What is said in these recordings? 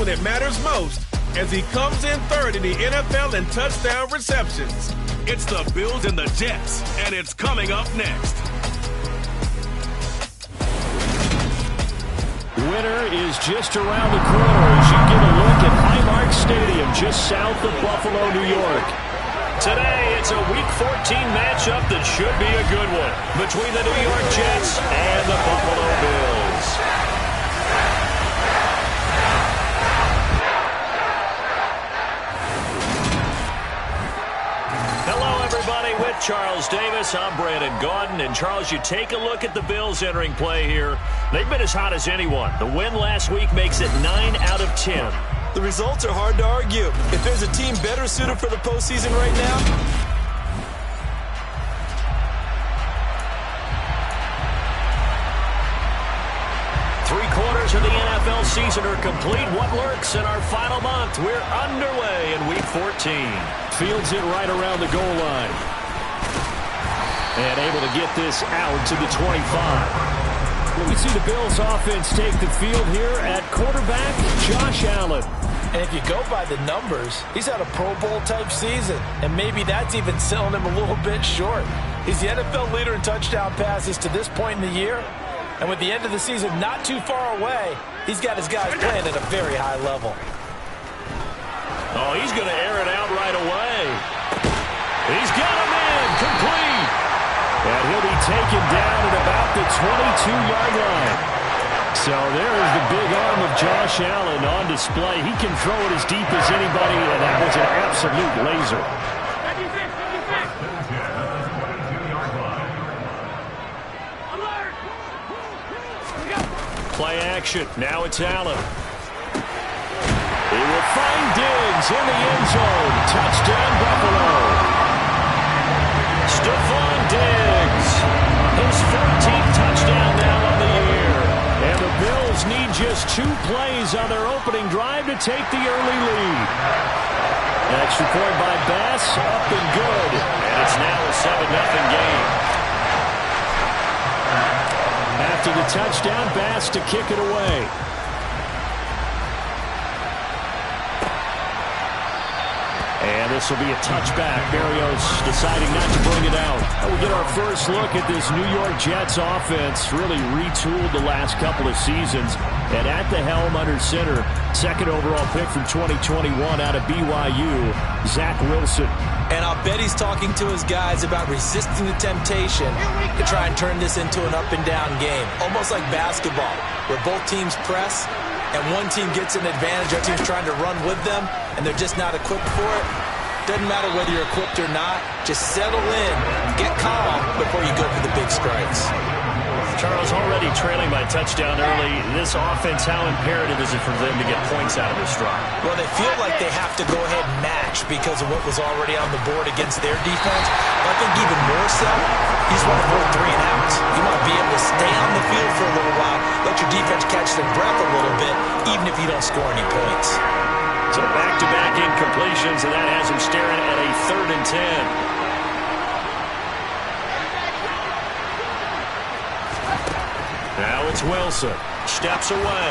when it matters most as he comes in third in the NFL in touchdown receptions. It's the Bills and the Jets, and it's coming up next. Winter is just around the corner as you get a look at Highmark Stadium just south of Buffalo, New York. Today, it's a Week 14 matchup that should be a good one between the New York Jets and the Buffalo Bills. Hello, everybody. With Charles Davis, I'm Brandon Gaudin. And, Charles, you take a look at the Bills entering play here. They've been as hot as anyone. The win last week makes it 9 out of 10. The results are hard to argue. If there's a team better suited for the postseason right now, three-quarters of the NFL season are complete. What lurks in our final month? We're underway in Week 14. Fields it right around the goal line. And able to get this out to the 25. We see the Bills offense take the field here at quarterback, Josh Allen. And if you go by the numbers, he's had a Pro Bowl-type season, and maybe that's even selling him a little bit short. He's the NFL leader in touchdown passes to this point in the year, and with the end of the season not too far away, he's got his guys playing at a very high level. Oh, he's going to air it out right away. He's got him in, complete. And he'll be taken down at about the 22-yard line. So there is the big arm of Josh Allen on display. He can throw it as deep as anybody, and that was an absolute laser. Play action. Now it's Allen. He will find Diggs in the end zone. Touchdown, Buffalo. Stephon Diggs. His 14th touchdown now on the year. And the Bills need just 2 plays on their opening drive to take the early lead. Extra point by Bass, up and good. And it's now a 7-0 game. After the touchdown, Bass to kick it away. And this will be a touchback. Berrios deciding not to bring it out. We get our first look at this New York Jets offense. Really retooled the last couple of seasons. And at the helm under center, second overall pick from 2021 out of BYU, Zach Wilson. and I'll bet he's talking to his guys about resisting the temptation to try and turn this into an up-and-down game, almost like basketball, where both teams press, and one team gets an advantage, the other team's trying to run with them, and they're just not equipped for it. Doesn't matter whether you're equipped or not. Just settle in, get calm before you go for the big strikes. Charles, already trailing by touchdown early. This offense, how imperative is it for them to get points out of this drive? Well, they feel like they have to go ahead and match because of what was already on the board against their defense. But I think even more so, he's want to avoid 3 and outs. You want to be able to stay on the field for a little while, let your defense catch their breath a little bit, even if you don't score any points. So back-to-back incompletions, and that has him staring at a 3rd and 10. Now it's Wilson. Steps away.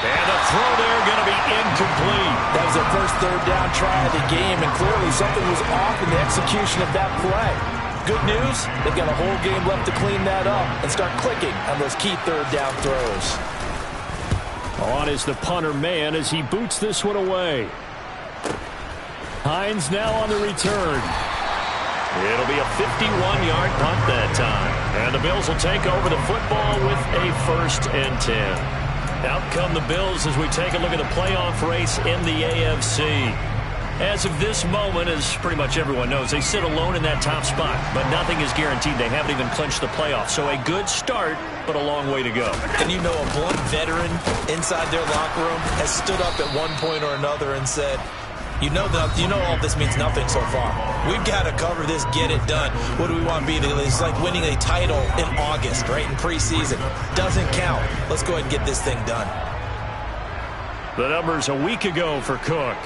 And the throw there going to be incomplete. That was their first 3rd down try of the game, and clearly something was off in the execution of that play. Good news, they've got a whole game left to clean that up and start clicking on those key 3rd down throws. On is the punter man as he boots this one away. Hines now on the return. It'll be a 51-yard punt that time. And the Bills will take over the football with a 1st and 10. Out come the Bills as we take a look at the playoff race in the AFC. As of this moment, as pretty much everyone knows, they sit alone in that top spot. But nothing is guaranteed. They haven't even clinched the playoffs. So a good start, but a long way to go. And you know, a blunt veteran inside their locker room has stood up at one point or another and said, you know all this means nothing so far. We've got to cover this, get it done. What do we want to be? It's like winning a title in August, right, in preseason. Doesn't count. Let's go ahead and get this thing done. The numbers a week ago for Cook.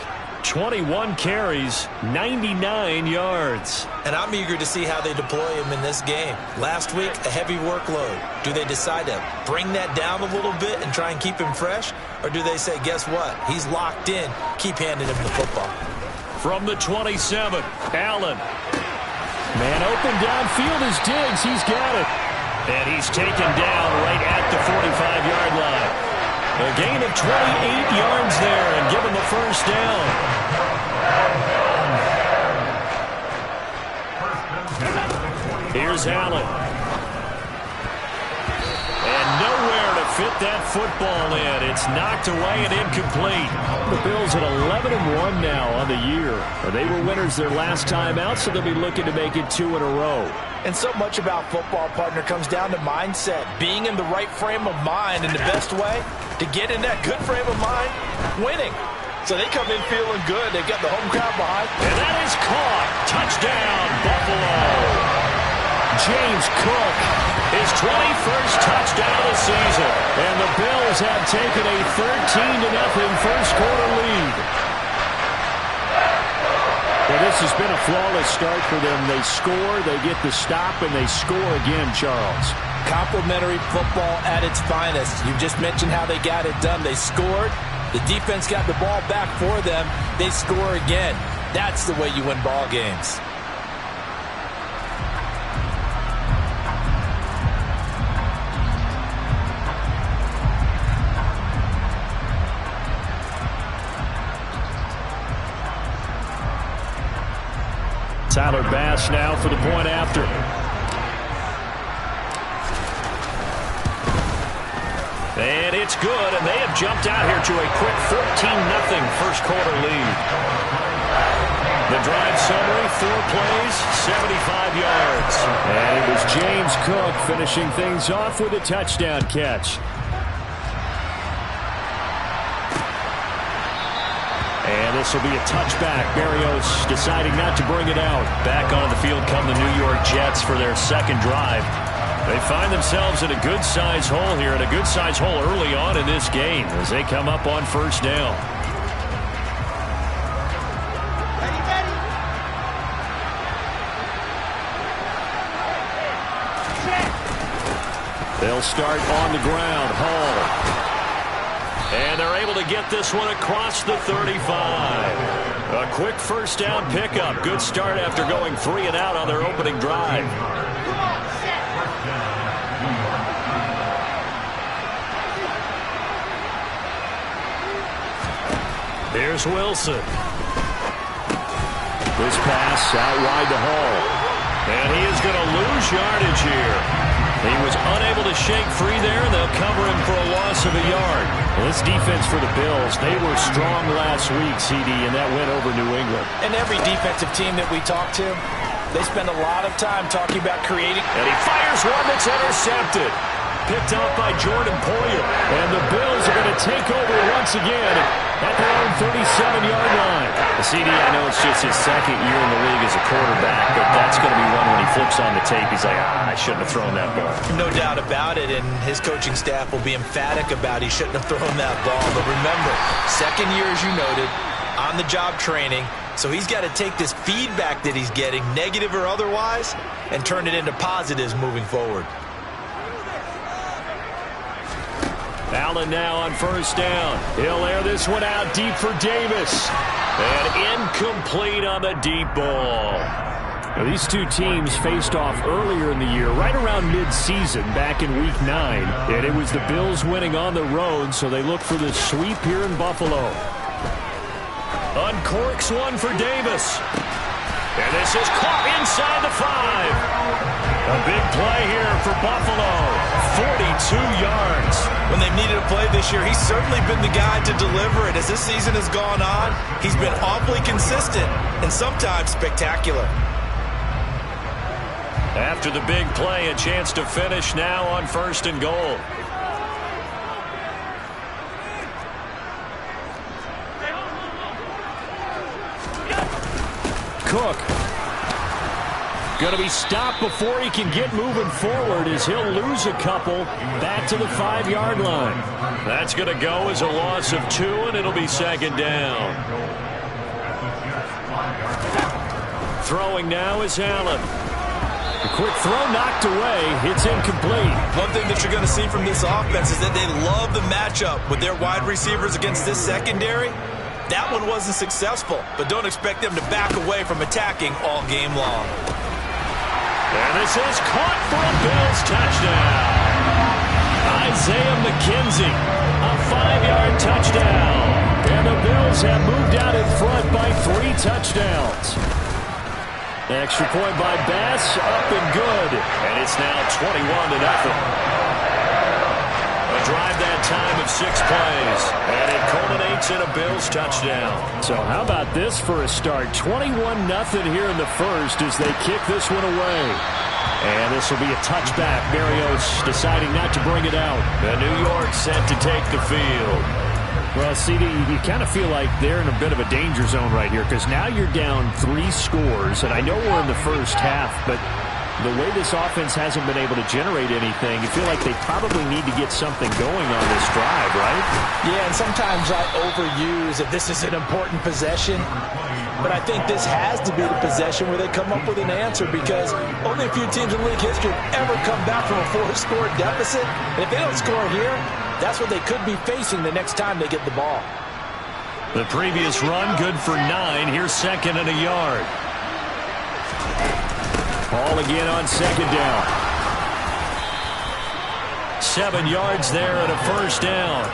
21 carries, 99 yards. And I'm eager to see how they deploy him in this game. Last week, a heavy workload. Do they decide to bring that down a little bit and try and keep him fresh? Or do they say, guess what? He's locked in. Keep handing him the football. From the 27, Allen. Man open downfield is Diggs. He's got it. And he's taken down right at the 45-yard line. A gain of 28 yards there and given the first down. Here's Allen. And nowhere to fit that football in. It's knocked away and incomplete. The Bills at 11-1 now on the year. They were winners their last time out, so they'll be looking to make it 2 in a row. And so much about football, partner, comes down to mindset. Being in the right frame of mind, and the best way to get in that good frame of mind, winning. So they come in feeling good. They've got the home crowd behind. And that is caught. Touchdown, Buffalo. James Cook, his 21st touchdown of the season. And the Bills have taken a 13-0 first quarter lead. Well, this has been a flawless start for them. They score, they get the stop, and they score again, Charles. Complimentary football at its finest. You just mentioned how they got it done. They scored. The defense got the ball back for them. They score again. That's the way you win ball games. Tyler Bass now for the point after. And it's good, and they have jumped out here to a quick 14-0 first quarter lead. The drive summary, 4 plays, 75 yards. And it was James Cook finishing things off with a touchdown catch. And this will be a touchback. Berrios deciding not to bring it out. Back onto the field come the New York Jets for their second drive. They find themselves in a good-sized hole here, and a good-sized hole early on in this game as they come up on first down. They'll start on the ground. Hall. And they're able to get this one across the 35. A quick first down pickup. Good start after going 3 and out on their opening drive. Here's Wilson. This pass out wide to Hall. And he is going to lose yardage here. He was unable to shake free there, and they'll cover him for a loss of a yard. Well, this defense for the Bills, they were strong last week, CD, and that went over New England. And every defensive team that we talk to, they spend a lot of time talking about creating. And he fires one that's intercepted. Picked up by Jordan Poyer. And the Bills are going to take over once again at their own 37-yard line. CD, I know it's just his second year in the league as a quarterback, but that's going to be one when he flips on the tape. He's like, I shouldn't have thrown that ball. No doubt about it, and his coaching staff will be emphatic about he shouldn't have thrown that ball. But remember, second year, as you noted, on-the-job training, so he's got to take this feedback that he's getting, negative or otherwise, and turn it into positives moving forward. Allen now on first down. He'll air this one out deep for Davis. And incomplete on the deep ball. Now, these two teams faced off earlier in the year, right around mid-season, back in Week 9. And it was the Bills winning on the road, so they look for the sweep here in Buffalo. Uncorks one for Davis. And this is caught inside the 5. A big play here for Buffalo. 42 yards. When they've needed a play this year, he's certainly been the guy to deliver it. As this season has gone on, he's been awfully consistent and sometimes spectacular. After the big play, a chance to finish now on first and goal. Cook going to be stopped before he can get moving forward as he'll lose a couple back to the 5-yard line. That's going to go as a loss of 2, and it'll be second down. Throwing now is Allen. A quick throw knocked away. It's incomplete. One thing that you're going to see from this offense is that they love the matchup with their wide receivers against this secondary. That one wasn't successful, but don't expect them to back away from attacking all game long. And this is caught for a Bills touchdown. Isaiah McKenzie, a 5-yard touchdown. And the Bills have moved out in front by 3 touchdowns. Extra point by Bass, up and good. And it's now 21-0. A drive that time of 6 plays. And it culminates in a Bills touchdown. So how about this for a start? 21-0 here in the first as they kick this one away. And this will be a touchback. Berrios deciding not to bring it out. And New York set to take the field. Well, CD, you kind of feel like they're in a bit of a danger zone right here because now you're down 3 scores, and I know we're in the first half, but the way this offense hasn't been able to generate anything, you feel like they probably need to get something going on this drive, right? Yeah, and sometimes I overuse that this is an important possession, but I think this has to be the possession where they come up with an answer because only a few teams in league history ever come back from a 4-score deficit, and if they don't score here, that's what they could be facing the next time they get the ball. The previous run, good for 9. Here's second and a yard. Ball again on second down. 7 yards there and a first down.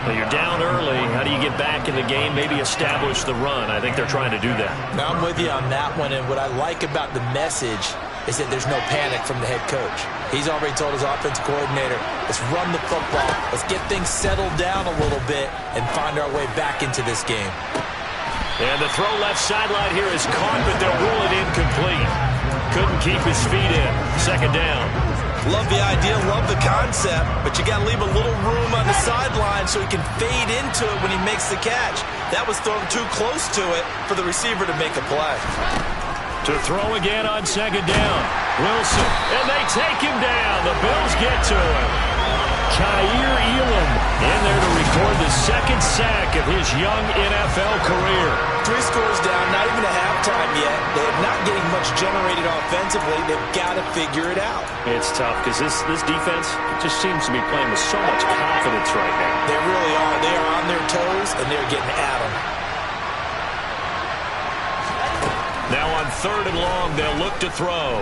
Well, you're down early. How do you get back in the game? Maybe establish the run. I think they're trying to do that. Now, I'm with you on that one, and what I like about the message is that there's no panic from the head coach. He's already told his offensive coordinator, let's run the football, let's get things settled down a little bit and find our way back into this game. And the throw left sideline here is caught, but they'll rule it incomplete. Couldn't keep his feet in. Second down. Love the idea, love the concept, but you got to leave a little room on the sideline so he can fade into it when he makes the catch. That was thrown too close to it for the receiver to make a play. To throw again on second down. Wilson, and they take him down. The Bills get to him. Kaiir Elam in there to record the second sack of his young NFL career. 3 scores down, not even a halftime yet. They're not getting much generated offensively. They've got to figure it out. It's tough because this defense just seems to be playing with so much confidence right now. They really are. They are on their toes, and they're getting at them. Now on 3rd and long, they'll look to throw.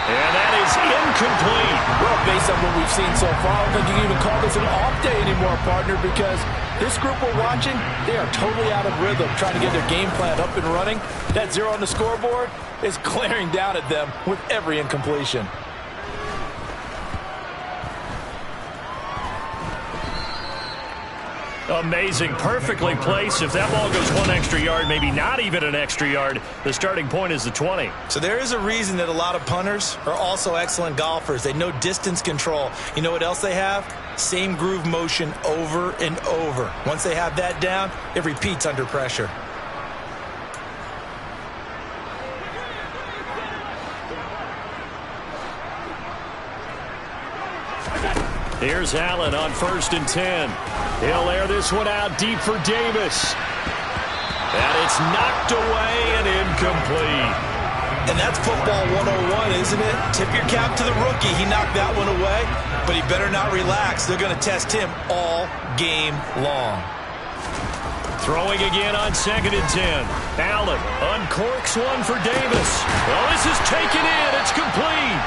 And that is incomplete. Well, based on what we've seen so far, I don't think you can even call this an off day anymore, partner, because this group we're watching, they are totally out of rhythm, trying to get their game plan up and running. That 0 on the scoreboard is glaring down at them with every incompletion. Amazing. Perfectly placed. If that ball goes 1 extra yard, maybe not even an extra yard, the starting point is the 20. So there is a reason that a lot of punters are also excellent golfers. They know distance control. You know what else they have? Same groove motion over and over. Once they have that down, it repeats under pressure. Here's Allen on 1st and 10. He'll air this one out deep for Davis. And it's knocked away and incomplete. And that's football 101, isn't it? Tip your cap to the rookie. He knocked that one away, but he better not relax. They're going to test him all game long. Throwing again on 2nd and 10. Allen uncorks one for Davis. Well, this is taken in. It's complete.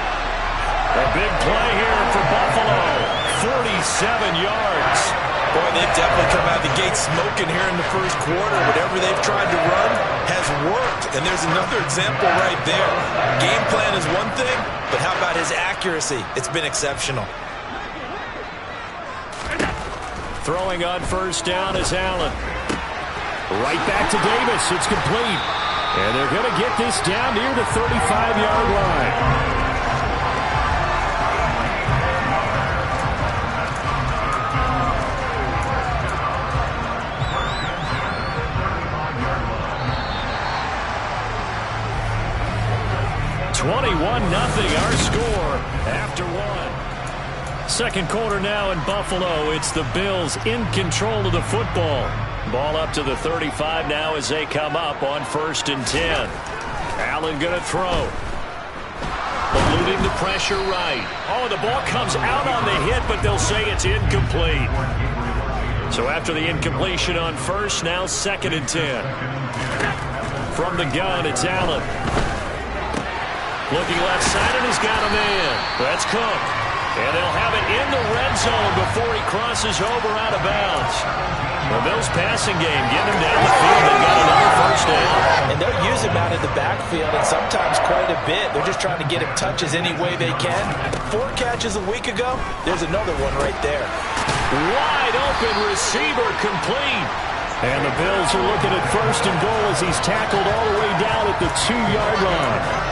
A big play here for Buffalo. 47 yards. Boy, they've definitely come out of the gate smoking here in the first quarter. Whatever they've tried to run has worked. And there's another example right there. Game plan is one thing, but how about his accuracy? It's been exceptional. Throwing on 1st down is Allen. Right back to Davis. It's complete. And they're going to get this down near the 35-yard line. Nothing, our score after 1. Second quarter now in Buffalo. It's the Bills in control of the football. Ball up to the 35 now as they come up on 1st and 10. Allen going to throw. Eluding the pressure right. Oh, the ball comes out on the hit, but they'll say it's incomplete. So after the incompletion on first, now 2nd and 10. From the gun, it's Allen. Looking left side, and he's got a man. That's Cook. And they'll have it in the red zone before he crosses over out of bounds. The Bills passing game, getting him down the field. They got another first down. And they'll use him out in the backfield, and sometimes quite a bit. They're just trying to get him touches any way they can. 4 catches a week ago. There's another one right there. Wide open receiver complete. And the Bills are looking at 1st and goal as he's tackled all the way down at the 2-yard line.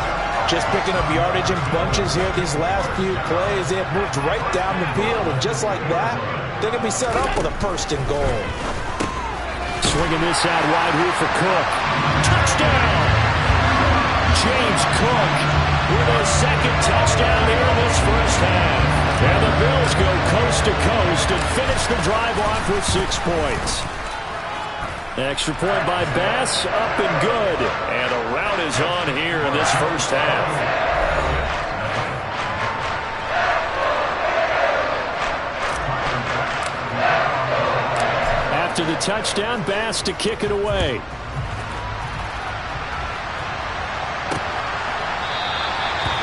Just picking up yardage in bunches here these last few plays. They have moved right down the field, and just like that, they're going to be set up with a 1st and goal. Swinging this out wide here for Cook. Touchdown! James Cook with a 2nd touchdown here in this first half. And the Bills go coast to coast and finish the drive off with 6 points. Extra point by Bass, up and good. And a rout is on here in this first half. After the touchdown, Bass to kick it away.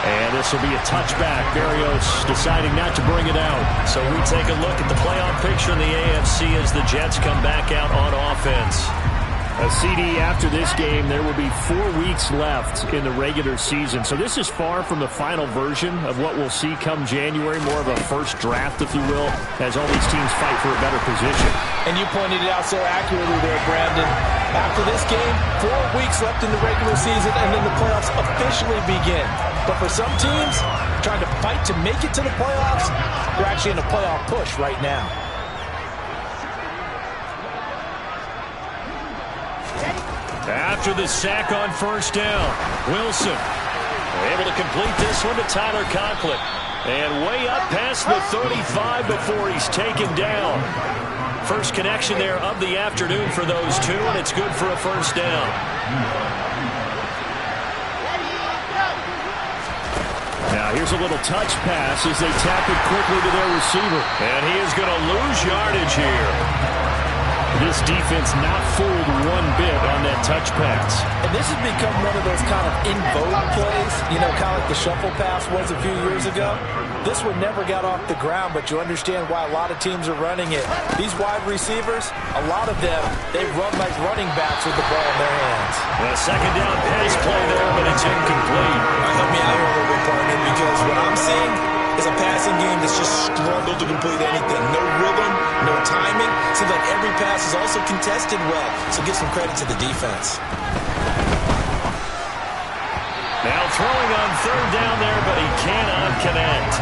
And this will be a touchback. Barrios deciding not to bring it out. So we take a look at the playoff picture in the AFC as the Jets come back out on offense. A CD after this game, there will be 4 weeks left in the regular season. So this is far from the final version of what we'll see come January, more of a first draft, if you will, as all these teams fight for a better position. And you pointed it out so accurately there, Brandon. After this game, 4 weeks left in the regular season, and then the playoffs officially begin. But for some teams, trying to fight to make it to the playoffs, they're actually in a playoff push right now. After the sack on 1st down, Wilson able to complete this one to Tyler Conklin. And way up past the 35 before he's taken down. First connection there of the afternoon for those two, and it's good for a 1st down. Now here's a little touch pass as they tap it quickly to their receiver. And he is going to lose yardage here. This defense not fooled one bit on that touch pass. And this has become one of those kind of in vogue plays, you know, kind of like the shuffle pass was a few years ago. This one never got off the ground, but you understand why a lot of teams are running it. These wide receivers, a lot of them, they run like running backs with the ball in their hands. A 2nd down pass play there, but it's incomplete. Help me out here a little bit, partner, because what I'm seeing is a passing game that's just struggled to complete anything. No rhythm, no timing. Seems like every pass is also contested well, so give some credit to the defense. Now throwing on 3rd down there, but he cannot connect.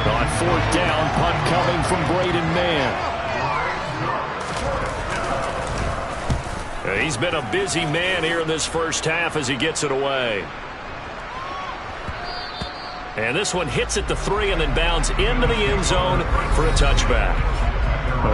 On 4th down, punt coming from Braden Mann. He's been a busy man here in this first half as he gets it away. And this one hits at the 3 and then bounds into the end zone for a touchback.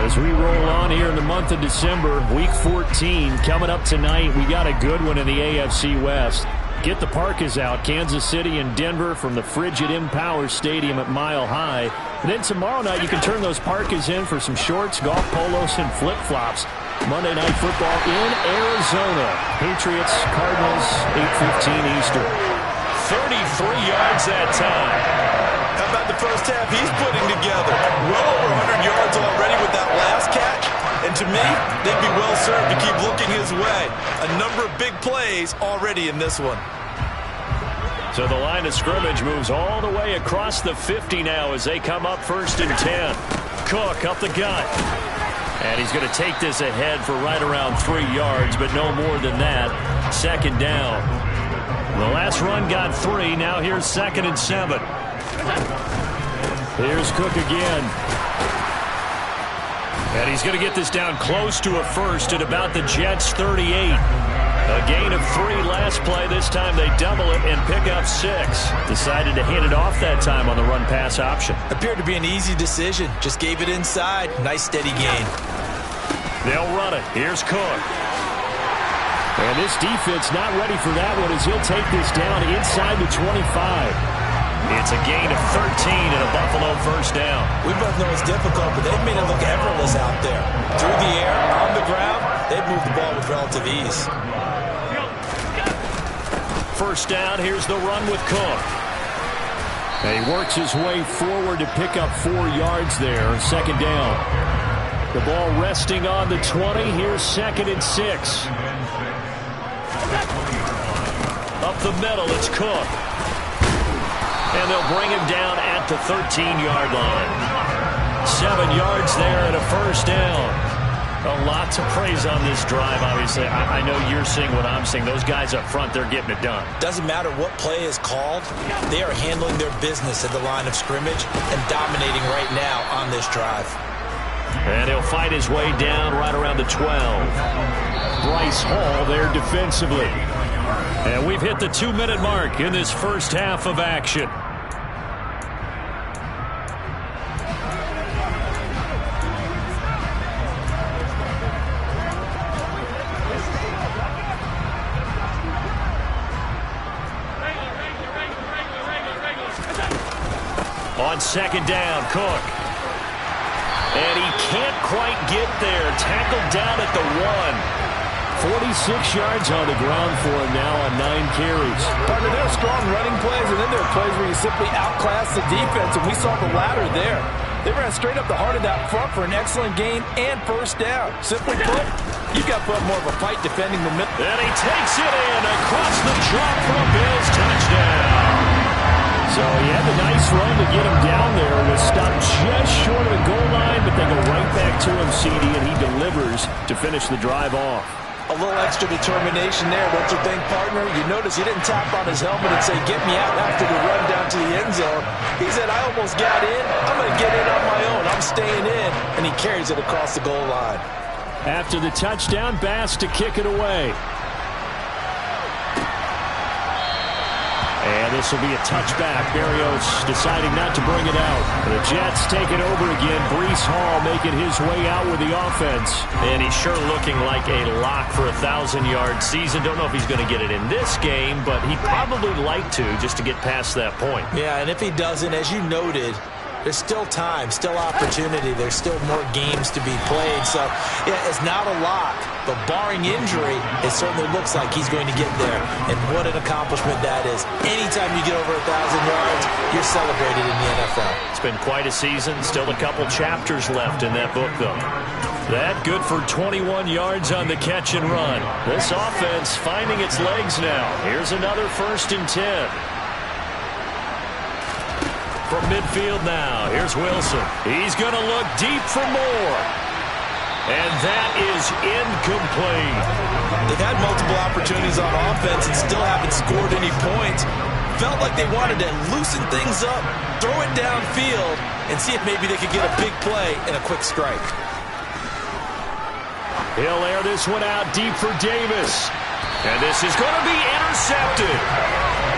As we roll on here in the month of December, Week 14 coming up tonight, we got a good one in the AFC West. Get the Parkas out, Kansas City and Denver from the frigid Empower Stadium at Mile High. And then tomorrow night you can turn those Parkas in for some shorts, golf polos, and flip-flops. Monday Night Football in Arizona. Patriots, Cardinals, 8:15 Eastern. 33 yards that time. How about the first half he's putting together? Well over 100 yards already with that last catch. And to me, they'd be well served to keep looking his way. A number of big plays already in this one. So the line of scrimmage moves all the way across the 50 now as they come up 1st and 10. Cook up the gut. And he's going to take this ahead for right around 3 yards, but no more than that. 2nd down. The last run got 3. Now here's 2nd and 7. Here's Cook again. And he's going to get this down close to a first at about the Jets' 38. A gain of 3 last play. This time they double it and pick up 6. Decided to hand it off that time on the run-pass option. Appeared to be an easy decision. Just gave it inside. Nice steady gain. They'll run it. Here's Cook. And this defense not ready for that one as he'll take this down inside the 25. It's a gain of 13 and a Buffalo first down. We both know it's difficult, but they've made it look effortless out there. Through the air, on the ground, they've moved the ball with relative ease. First down, here's the run with Cook. And he works his way forward to pick up 4 yards there. Second down. The ball resting on the 20. Here's 2nd and 6. Up the middle, it's Cook. And they'll bring him down at the 13-yard line. 7 yards there and a first down. A lot to praise on this drive, obviously. I know you're seeing what I'm seeing. Those guys up front, they're getting it done. Doesn't matter what play is called. They are handling their business at the line of scrimmage and dominating right now on this drive. And he'll fight his way down right around the 12. Bryce Hall there defensively. And we've hit the 2-minute mark in this first half of action. On second down, Cook. And he can't quite get there. Tackled down at the 1. 46 yards on the ground for him now on 9 carries. Partner, there are strong running plays, and then there are plays where you simply outclass the defense, and we saw the latter there. They ran straight up the heart of that front for an excellent gain and first down. Simply put, you've got to put more of a fight defending the middle. And he takes it in across the chalk for a Bills touchdown. So he had the nice run to get him down there. Was stopped just short of the goal line, but they go right back to him, CD, and he delivers to finish the drive off. A little extra determination there, don't you think, partner? You notice he didn't tap on his helmet and say, get me out after the run down to the end zone. He said, I almost got in. I'm going to get in on my own. I'm staying in. And he carries it across the goal line. After the touchdown, Bass to kick it away. And this will be a touchback. Berrios deciding not to bring it out. The Jets take it over again. Breece Hall making his way out with the offense. And he's sure looking like a lock for a 1,000-yard season. Don't know if he's going to get it in this game, but he'd probably like to just to get past that point. Yeah, and if he doesn't, as you noted, there's still time, still opportunity. There's still more games to be played. So, yeah, it's not a lock. But barring injury, it certainly looks like he's going to get there. And what an accomplishment that is. Anytime you get over 1,000 yards, you're celebrated in the NFL. It's been quite a season. Still a couple chapters left in that book, though. That good for 21 yards on the catch and run. This offense finding its legs now. Here's another 1st and 10. From midfield now, here's Wilson. He's going to look deep for more. And that is incomplete. They've had multiple opportunities on offense and still haven't scored any points. Felt like they wanted to loosen things up, throw it downfield, and see if maybe they could get a big play and a quick strike. He'll air this one out deep for Davis. And this is going to be intercepted.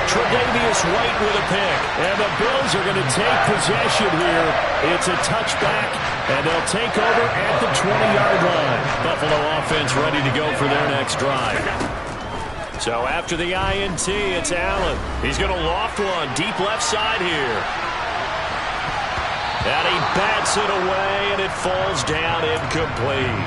Tre'Davious White with a pick. And the Bills are going to take possession here. It's a touchback, and they'll take over at the 20-yard line. Buffalo offense ready to go for their next drive. So after the INT, it's Allen. He's going to loft one deep left side here. And he bats it away, and it falls down incomplete.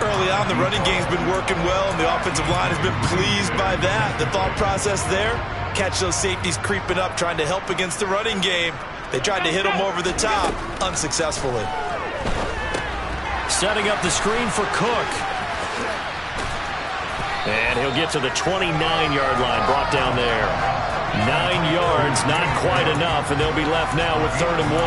Early on, the running game's been working well, and the offensive line has been pleased by that. The thought process there, catch those safeties creeping up, trying to help against the running game. They tried to hit them over the top, unsuccessfully. Setting up the screen for Cook. And he'll get to the 29-yard line, brought down there. 9 yards, not quite enough, and they'll be left now with 3rd and 1.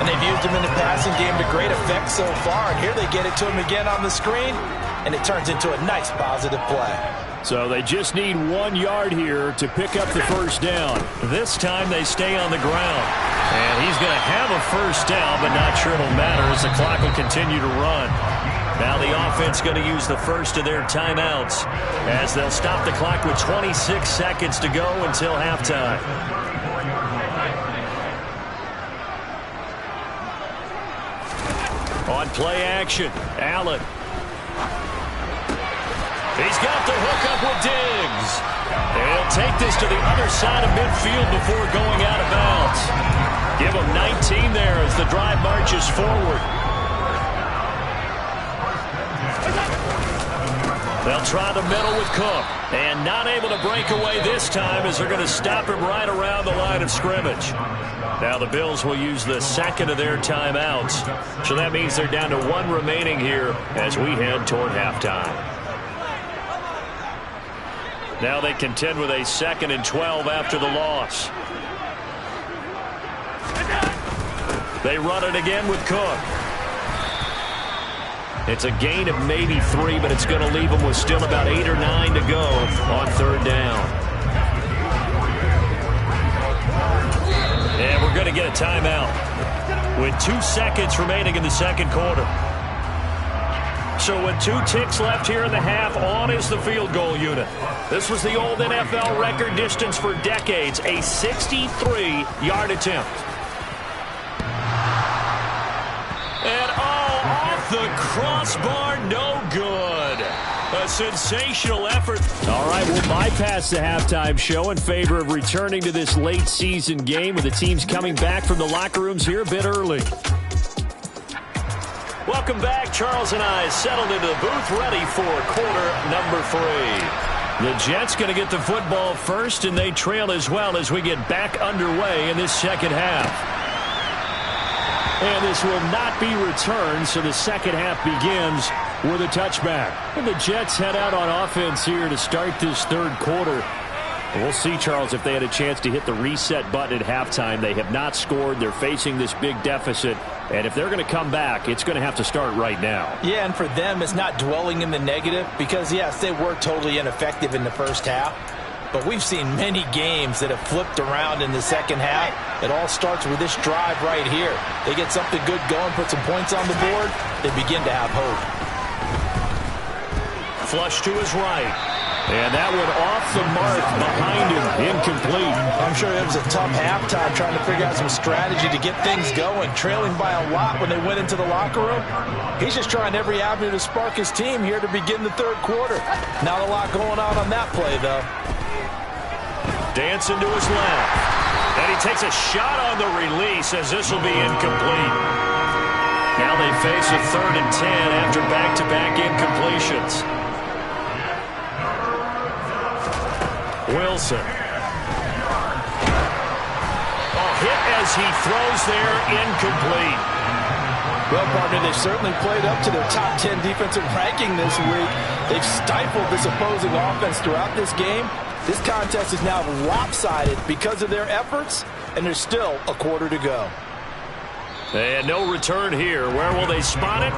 And they've used him in the passing game to great effect so far. And here they get it to him again on the screen, and it turns into a nice positive play. So they just need 1 yard here to pick up the first down. This time they stay on the ground. And he's going to have a first down, but not sure it'll matter as the clock will continue to run. Now the offense going to use the first of their timeouts as they'll stop the clock with 26 seconds to go until halftime. On play action, Allen. He's got the hook up with Diggs. He'll take this to the other side of midfield before going out of bounds. Give him 19 there as the drive marches forward. They'll try the middle with Cook. And not able to break away this time as they're going to stop him right around the line of scrimmage. Now the Bills will use the second of their timeouts. So that means they're down to one remaining here as we head toward halftime. Now they contend with a 2nd and 12 after the loss. They run it again with Cook. It's a gain of maybe 3, but it's going to leave them with still about 8 or 9 to go on 3rd down. And we're going to get a timeout with 2 seconds remaining in the 2nd quarter. So with 2 ticks left here in the half, on is the field goal unit. This was the old NFL record distance for decades, a 63-yard attempt. And off the crossbar, no good. A sensational effort. All right, we'll bypass the halftime show in favor of returning to this late season game with the teams coming back from the locker rooms here a bit early. Welcome back. Charles and I settled into the booth ready for quarter number 3. The Jets going to get the football first, and they trail as well as we get back underway in this second half. And this will not be returned, so the second half begins with a touchback. And the Jets head out on offense here to start this 3rd quarter. We'll see, Charles, if they had a chance to hit the reset button at halftime. They have not scored. They're facing this big deficit. And if they're going to come back, it's going to have to start right now. Yeah, and for them, it's not dwelling in the negative because, yes, they were totally ineffective in the first half. But we've seen many games that have flipped around in the second half. It all starts with this drive right here. They get something good going, put some points on the board, they begin to have hope. Flush to his right. And that one off the mark behind him, incomplete. I'm sure it was a tough halftime trying to figure out some strategy to get things going, trailing by a lot when they went into the locker room. He's just trying every avenue to spark his team here to begin the 3rd quarter. Not a lot going on that play, though. Dancing to his left. And he takes a shot on the release as this will be incomplete. Now they face a 3rd and 10 after back-to-back incompletions. Wilson. A hit as he throws there, incomplete. Well, partner, they've certainly played up to their top 10 defensive ranking this week. They've stifled this opposing offense throughout this game. This contest is now lopsided because of their efforts, and there's still a quarter to go. And no return here. Where will they spot it?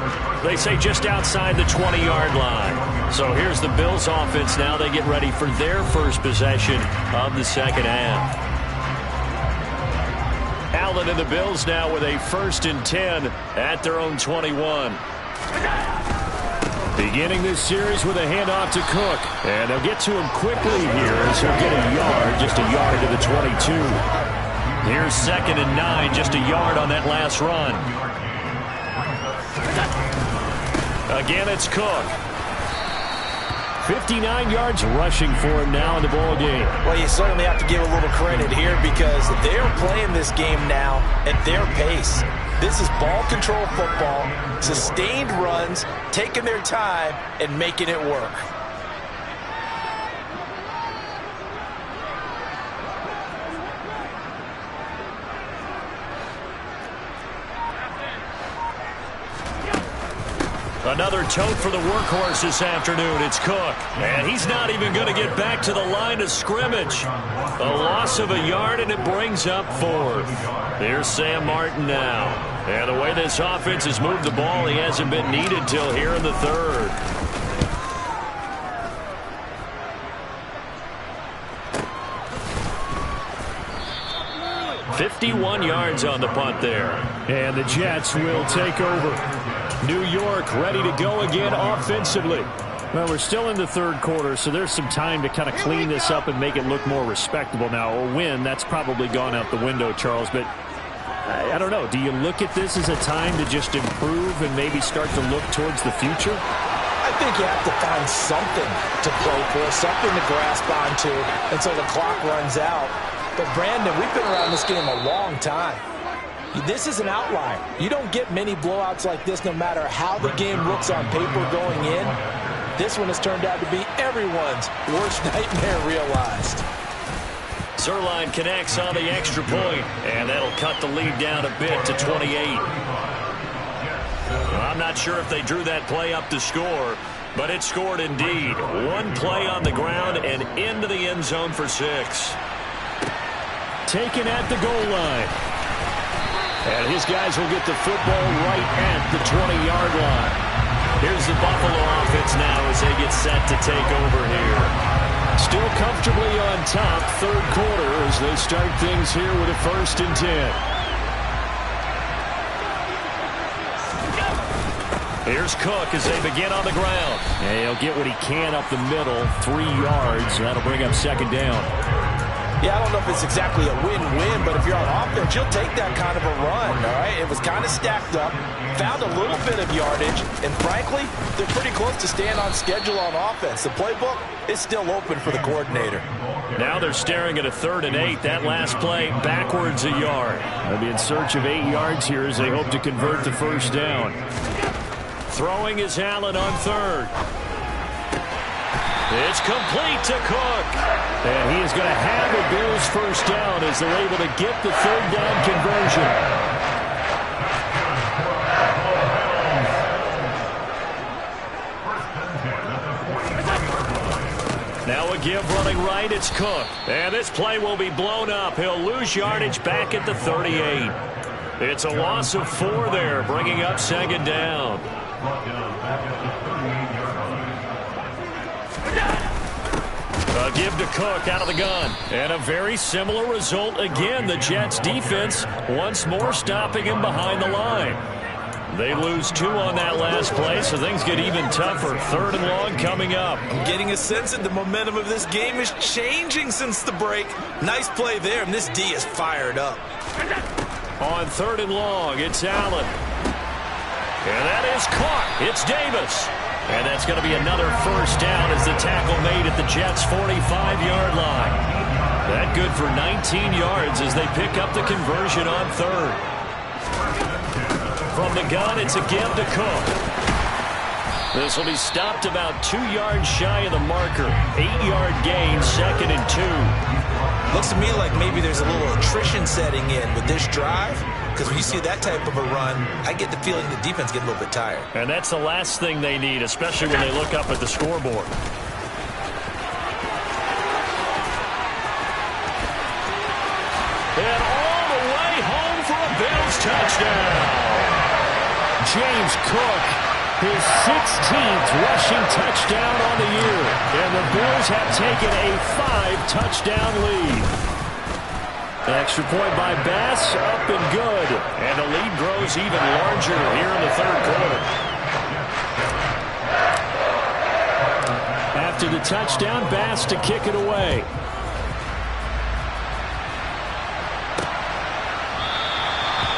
They say just outside the 20-yard line. So here's the Bills offense now. They get ready for their first possession of the second half. Allen and the Bills now with a 1st and 10 at their own 21. Beginning this series with a handoff to Cook. And they'll get to him quickly here as he'll get a yard, just a yard to the 22. Here's 2nd and 9, just a yard on that last run. Again, it's Cook. 59 yards rushing for him now in the ball game. Well, you certainly have to give a little credit here because they're playing this game now at their pace. This is ball control football, sustained runs, taking their time and making it work. Another tote for the workhorse this afternoon. It's Cook. And he's not even going to get back to the line of scrimmage. A loss of a yard, and it brings up 4th. Here's Sam Martin now. And the way this offense has moved the ball, he hasn't been needed till here in the 3rd. "51 yards on the punt there. And the Jets will take over. New York ready to go again offensively. Well, we're still in the third quarter, so there's some time to kind of clean this up and make it look more respectable. Now, a win, that's probably gone out the window, Charles, but I don't know. Do you look at this as a time to just improve and maybe start to look towards the future? I think you have to find something to play for, something to grasp onto until the clock runs out. But, Brandon, we've been around this game a long time. This is an outlier. You don't get many blowouts like this no matter how the game looks on paper going in. This one has turned out to be everyone's worst nightmare realized. Zerline connects on the extra point, and that'll cut the lead down a bit to 28. Well, I'm not sure if they drew that play up to score, but it scored indeed. One play on the ground and into the end zone for 6. Taken at the goal line. And his guys will get the football right at the 20-yard line. Here's the Buffalo offense now as they get set to take over here. Still comfortably on top, third quarter, as they start things here with a 1st and 10. Here's Cook as they begin on the ground. And he'll get what he can up the middle, 3 yards. That'll bring up 2nd down. Yeah, I don't know if it's exactly a win-win, but if you're on offense, you'll take that kind of a run, all right? It was kind of stacked up, found a little bit of yardage, and frankly, they're pretty close to staying on schedule on offense. The playbook is still open for the coordinator. Now they're staring at a 3rd and 8. That last play backwards a yard. They'll be in search of 8 yards here as they hope to convert the 1st down. Throwing is Allen on 3rd. It's complete to Cook. And he is going to have a Bills 1st down as they're able to get the 3rd down conversion. Now a give running right, it's Cook. And this play will be blown up. He'll lose yardage back at the 38. It's a loss of 4 there, bringing up 2nd down. A give to Cook out of the gun. And a very similar result again. The Jets defense once more stopping him behind the line. They lose 2 on that last play, so things get even tougher. 3rd and long coming up. I'm getting a sense that the momentum of this game is changing since the break. Nice play there, and this D is fired up. On 3rd and long, it's Allen. And that is caught. It's Davis. And that's going to be another 1st down as the tackle made at the Jets' 45-yard line. That good for 19 yards as they pick up the conversion on 3rd. From the gun, it's a give to Cook. This will be stopped about 2 yards shy of the marker. 8-yard gain, 2nd and 2. Looks to me like maybe there's a little attrition setting in with this drive. Because when you see that type of a run, I get the feeling the defense gets a little bit tired. And that's the last thing they need, especially when they look up at the scoreboard. And all the way home for a Bills touchdown. James Cook, his 16th rushing touchdown on the year. And the Bills have taken a 5-touchdown lead. Extra point by Bass, up and good. And the lead grows even larger here in the 3rd quarter. After the touchdown, Bass to kick it away.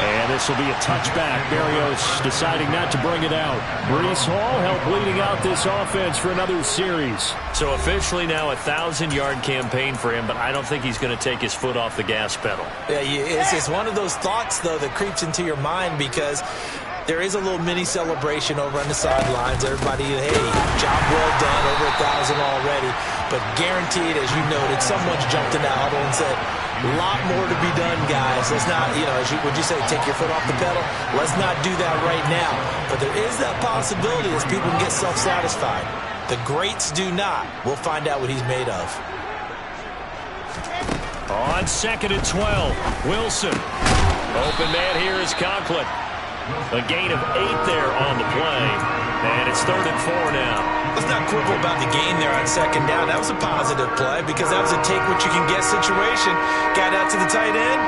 And this will be a touchback. Berrios deciding not to bring it out. Breece Hall helped leading out this offense for another series. So officially now a 1,000-yard campaign for him, but I don't think he's going to take his foot off the gas pedal. Yeah, it's one of those thoughts, though, that creeps into your mind because there is a little mini celebration over on the sidelines. Everybody, hey, job well done, over 1,000 already. But guaranteed, as you noted, someone's jumped in the huddle and said, a lot more to be done, guys. Let's not, would you say, take your foot off the pedal? Let's not do that right now. But there is that possibility as people can get self-satisfied. The greats do not. We'll find out what he's made of. On 2nd and 12, Wilson. Open man here is Conklin. A gain of 8 there on the play. And it's 3rd and 4 now. Let's not quibble about the gain there on 2nd down. That was a positive play because that was a take-what-you-can-get situation. Got out to the tight end.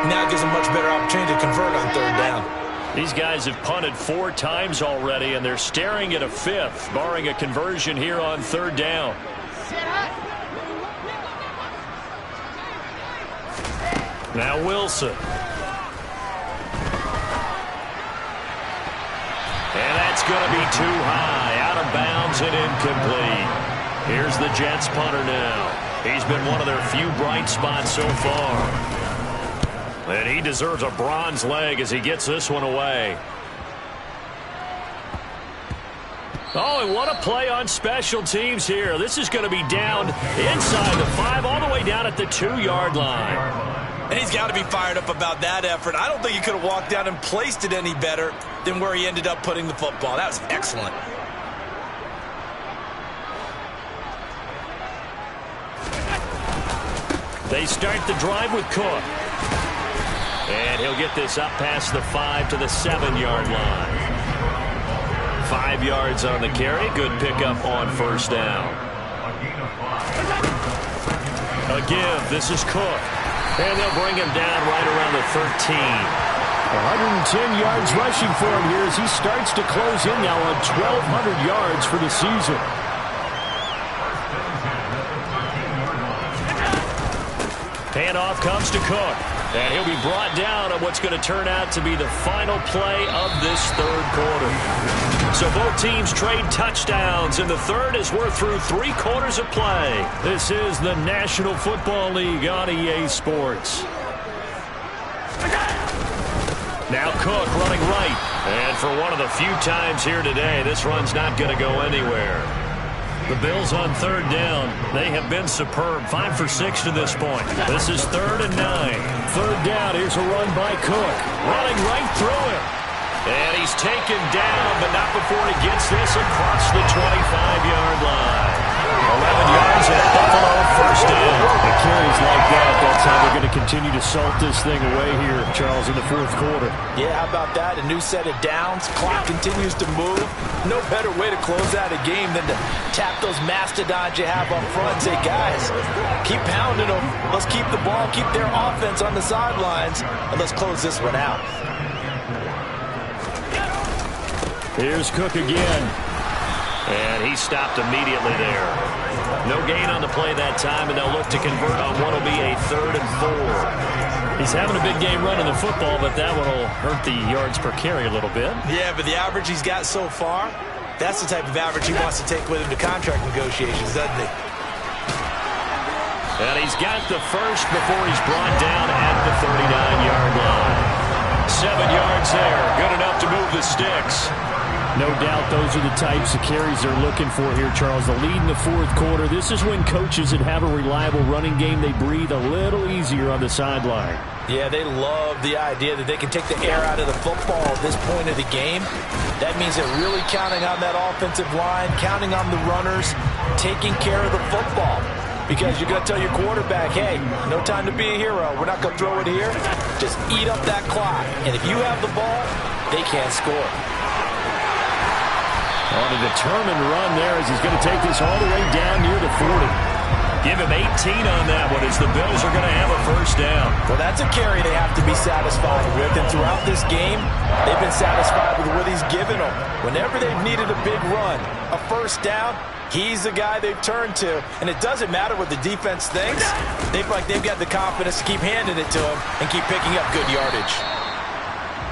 Now it gives a much better opportunity to convert on 3rd down. These guys have punted 4 times already, and they're staring at a 5th, barring a conversion here on 3rd down. Now Wilson. And that's going to be too high, out of bounds and incomplete. Here's the Jets punter now. He's been one of their few bright spots so far. And he deserves a bronze leg as he gets this one away. Oh, and what a play on special teams here. This is going to be down inside the 5, all the way down at the 2-yard line. And he's got to be fired up about that effort. I don't think he could have walked down and placed it any better than where he ended up putting the football. That was excellent. They start the drive with Cook. And he'll get this up past the 5 to the 7-yard line. 5 yards on the carry. Good pickup on 1st down. Again, this is Cook. And they'll bring him down right around the 13. 110 yards rushing for him here as he starts to close in now on 1,200 yards for the season. Handoff comes to Cook. And he'll be brought down on what's going to turn out to be the final play of this 3rd quarter. So both teams trade touchdowns in the 3rd as we're through 3 quarters of play. This is the National Football League on EA Sports. Now Cook running right. And for one of the few times here today, this run's not going to go anywhere. The Bills on 3rd down. They have been superb. 5 for 6 to this point. This is 3rd and 9. 3rd down. Here's a run by Cook. Running right through him. And he's taken down, but not before he gets this across the 25-yard line. 11 yards at Buffalo, 1st down. The carries like that, that's how they're going to continue to salt this thing away here, Charles, in the 4th quarter. Yeah, how about that? A new set of downs. Clock continues to move. No better way to close out a game than to tap those mastodons you have up front and say, guys, keep pounding them. Let's keep the ball, keep their offense on the sidelines, and let's close this one out. Here's Cook again. And he stopped immediately there. No gain on the play that time, and they'll look to convert on what will be a 3rd and 4. He's having a big game running the football, but that one will hurt the yards per carry a little bit. Yeah, but the average he's got so far, that's the type of average he wants to take with him to contract negotiations, doesn't he? And he's got the first before he's brought down at the 39-yard line. 7 yards there, good enough to move the sticks. No doubt those are the types of carries they're looking for here, Charles. The lead in the 4th quarter. This is when coaches that have a reliable running game, they breathe a little easier on the sideline. Yeah, they love the idea that they can take the air out of the football at this point of the game. That means they're really counting on that offensive line, counting on the runners, taking care of the football. Because you're going to tell your quarterback, hey, no time to be a hero. We're not going to throw it here. Just eat up that clock. And if you have the ball, they can't score. On a determined run there as he's going to take this all the way down near the 40. Give him 18 on that one as the Bills are going to have a 1st down. Well, that's a carry they have to be satisfied with. And throughout this game, they've been satisfied with what he's given them. Whenever they've needed a big run, a 1st down, he's the guy they've turned to. And it doesn't matter what the defense thinks. They feel like they've got the confidence to keep handing it to him and keep picking up good yardage.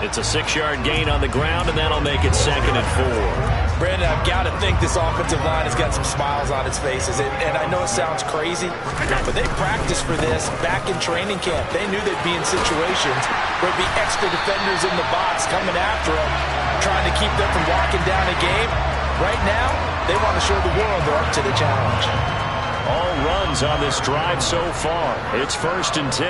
It's a 6-yard gain on the ground, and that'll make it 2nd and 4. Brandon, I've got to think this offensive line has got some smiles on its faces. And I know it sounds crazy, but they practiced for this back in training camp. They knew they'd be in situations where it'd be extra defenders in the box coming after them, trying to keep them from walking down a game. Right now, they want to show the world they're up to the challenge. All runs on this drive so far. It's 1st and 10.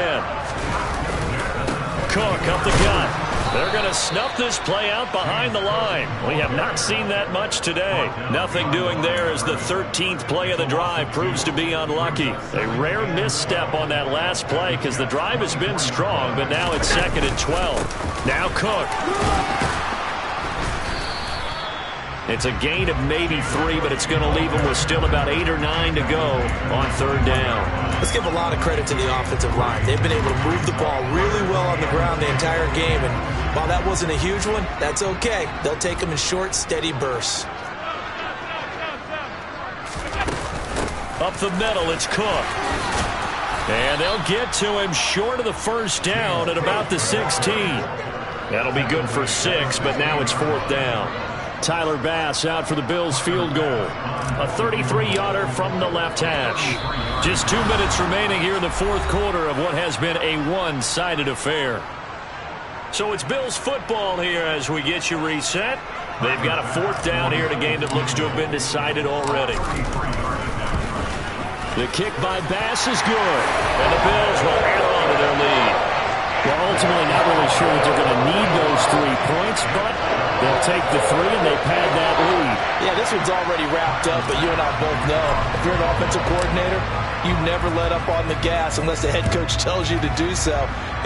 Cook up the gut. They're going to snuff this play out behind the line. We have not seen that much today. Nothing doing there as the 13th play of the drive proves to be unlucky. A rare misstep on that last play because the drive has been strong, but now it's 2nd and 12. Now Cook. It's a gain of maybe 3, but it's going to leave them with still about 8 or 9 to go on 3rd down. Let's give a lot of credit to the offensive line. They've been able to move the ball really well on the ground the entire game, and While that wasn't a huge one, that's okay. They'll take them in short, steady bursts. Up the middle, it's Cook. And they'll get to him short of the first down at about the 16. That'll be good for 6, but now it's 4th down. Tyler Bass out for the Bills field goal. A 33-yarder from the left hash. Just 2 minutes remaining here in the 4th quarter of what has been a one-sided affair. So it's Bills football here as we get you reset. They've got a 4th down here in a game that looks to have been decided already. The kick by Bass is good. And the Bills will add on to their lead. Well, ultimately not really sure that they're going to need those 3 points, but they'll take the 3 and they pad that lead. Yeah, this one's already wrapped up, but you and I both know if you're an offensive coordinator, you never let up on the gas unless the head coach tells you to do so.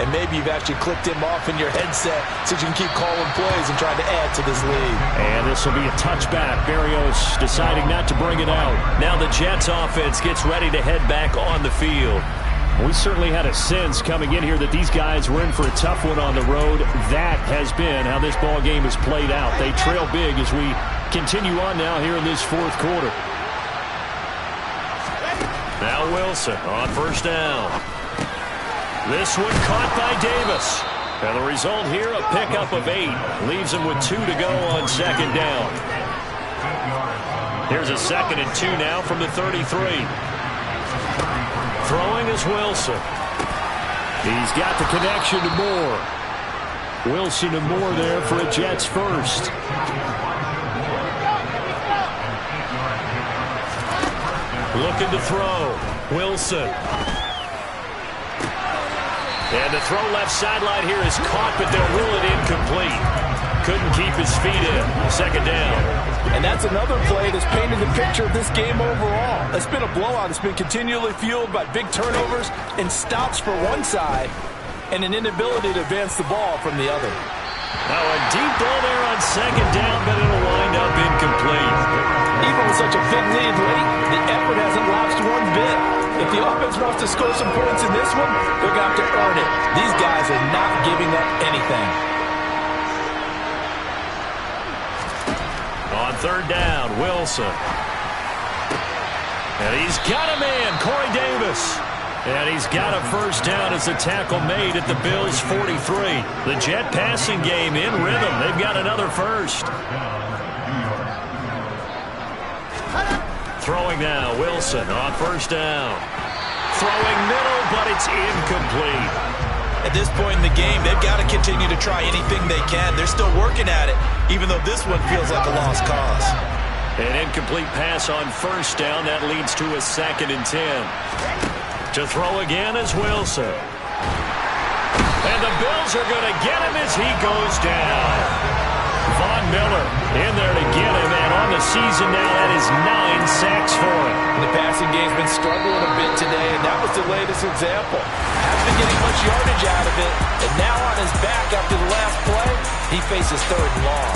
And maybe you've actually clicked him off in your headset so you can keep calling plays and trying to add to this lead. And this will be a touchback. Berrios deciding not to bring it out. Now the Jets offense gets ready to head back on the field. We certainly had a sense coming in here that these guys were in for a tough one on the road. That has been how this ball game has played out. They trail big as we continue on now here in this 4th quarter. Now Wilson on 1st down. This one caught by Davis. And the result here, a pickup of 8. Leaves him with 2 to go on 2nd down. Here's a 2nd and 2 now from the 33. Throwing is Wilson. He's got the connection to Moore. Wilson and Moore there for a Jets first. Looking to throw. Wilson. And the throw left sideline here is caught, but they'll rule it incomplete. Couldn't keep his feet in. 2nd down. And that's another play that's painted the picture of this game overall. It's been a blowout. It's been continually fueled by big turnovers and stops for one side and an inability to advance the ball from the other. Now a deep ball there on 2nd down, but it'll wind up incomplete. Even with such a big lead late, the effort hasn't lapsed one bit. If the offense wants to score some points in this one, they're going to have to earn it. These guys are not giving up anything. On 3rd down, Wilson. And he's got a man, Corey Davis. And he's got a 1st down as a tackle made at the Bills' 43. The Jet passing game in rhythm. They've got another 1st. Throwing now, Wilson on 1st down. Throwing middle, but it's incomplete. At this point in the game, they've got to continue to try anything they can. They're still working at it, even though this one feels like a lost cause. An incomplete pass on 1st down. That leads to a 2nd and 10. To throw again is Wilson. And the Bills are going to get him as he goes down. Von Miller in there to get him, and on the season now, that is 9 sacks for him. The passing game's been struggling a bit today, and that was the latest example. Hasn't been getting much yardage out of it, and now on his back after the last play, he faces 3rd and long.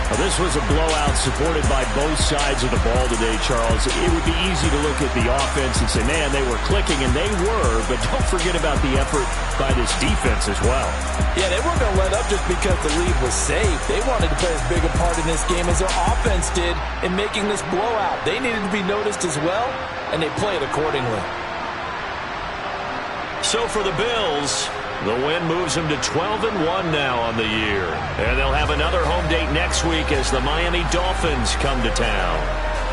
Well, this was a blowout supported by both sides of the ball today, Charles. It would be easy to look at the offense and say, man, they were clicking, and they were, but don't forget about the effort by this defense as well. Yeah, they weren't going to let up just because the lead was safe. They wanted to play as big a part in this game as their offense did in making this blowout. They needed to be noticed as well, and they played accordingly. So for the Bills, the win moves them to 12-1 now on the year. And they'll have another home date next week as the Miami Dolphins come to town.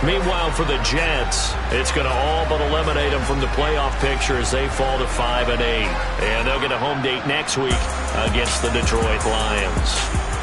Meanwhile, for the Jets, it's going to all but eliminate them from the playoff picture as they fall to 5-8. And they'll get a home date next week against the Detroit Lions.